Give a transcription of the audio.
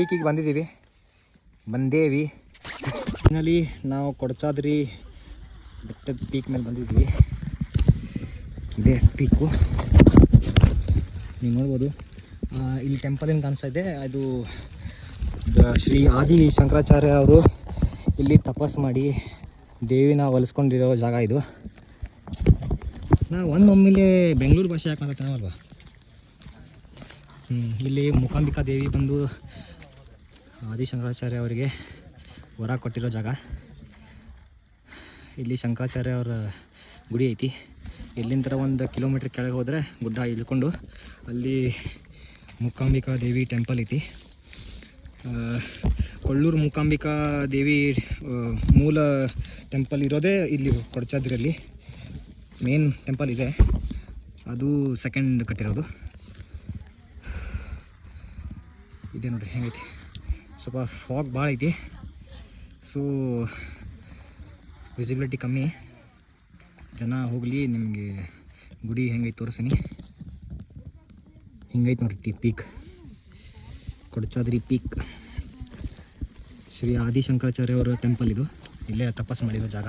ಪೀಕಿಗೆ ಬಂದೇವಿ finally ನಾವು ಕೊಡಚಾದ್ರಿ ಬೆಟ್ಟದ peak ಮೇಲೆ ಬಂದಿದ್ವಿ. ಇದೇ ಪೀಕು ನೀವು ನೋಡ್ಬೋದು. ಇಲ್ಲಿ ಟೆಂಪಲ್ ಏನು ಕಾಣಿಸ್ತಾ ಇದೆ, ಅದು ಶ್ರೀ ಆದಿ ಶಂಕರಾಚಾರ್ಯ ಅವರು ಇಲ್ಲಿ ತಪಸ್ಸು ಮಾಡಿ ದೇವಿನ ಹೊಲಿಸ್ಕೊಂಡಿರೋ ಜಾಗ ಇದು. ನಾವು ಒಮ್ಮೆಲೆ ಬೆಂಗಳೂರು ಭಾಷೆ ಯಾಕೆ ಮಾತಾಡ್ತೀನಲ್ವಾ. ಇಲ್ಲಿ ಮೂಕಾಂಬಿಕಾ ದೇವಿ ಬಂದು ಆದಿ ಶಂಕರಾಚಾರ್ಯ ಅವರಿಗೆ ವರ ಕೊಟ್ಟಿರೋ ಜಾಗ. ಇಲ್ಲಿ ಶಂಕರಾಚಾರ್ಯ ಅವರ ಗುಡಿ ಐತಿ. ಇಲ್ಲಿಂದ 1 ಕಿಲೋಮೀಟ್ರ್ ಕೆಳಗೆ ಹೋದರೆ ಗುಡ್ಡ ಇಳ್ಕೊಂಡು ಅಲ್ಲಿ ಮೂಕಾಂಬಿಕಾ ದೇವಿ ಟೆಂಪಲ್ ಐತಿ. ಕೊಳ್ಳೂರು ಮೂಕಾಂಬಿಕಾ ದೇವಿ ಮೂಲ ಟೆಂಪಲ್ ಇರೋದೇ ಇಲ್ಲಿ ಕೊಡಚಾದ್ರಿಯಲ್ಲಿ. ಮೇನ್ ಟೆಂಪಲ್ ಇದೆ, ಅದು ಸೆಕೆಂಡ್ ಕಟ್ಟಿರೋದು. ಇದೆ ನೋಡಿರಿ ಹೆಂಗೈತಿ. ಸ್ವಲ್ಪ ಫಾಗ್ ಭಾಳ ಐತಿ, ಸೊ ವಿಸಿಬಿಲಿಟಿ ಕಮ್ಮಿ. ಜನ ಹೋಗಲಿ, ನಿಮಗೆ ಗುಡಿ ಹೆಂಗೈತೆ ತೋರಿಸ್ತೀನಿ. ಹಿಂಗೈತೆ ನೋಡಿರಿ ಪೀಕ್, ಕೊಡಚಾದ್ರಿ ಪೀಕ್. ಶ್ರೀ ಆದಿ ಶಂಕರಾಚಾರ್ಯ ಅವರ ಟೆಂಪಲ್ ಇದು. ಇಲ್ಲೇ ತಪಸ್ಸು ಮಾಡಿರೋ ಜಾಗ.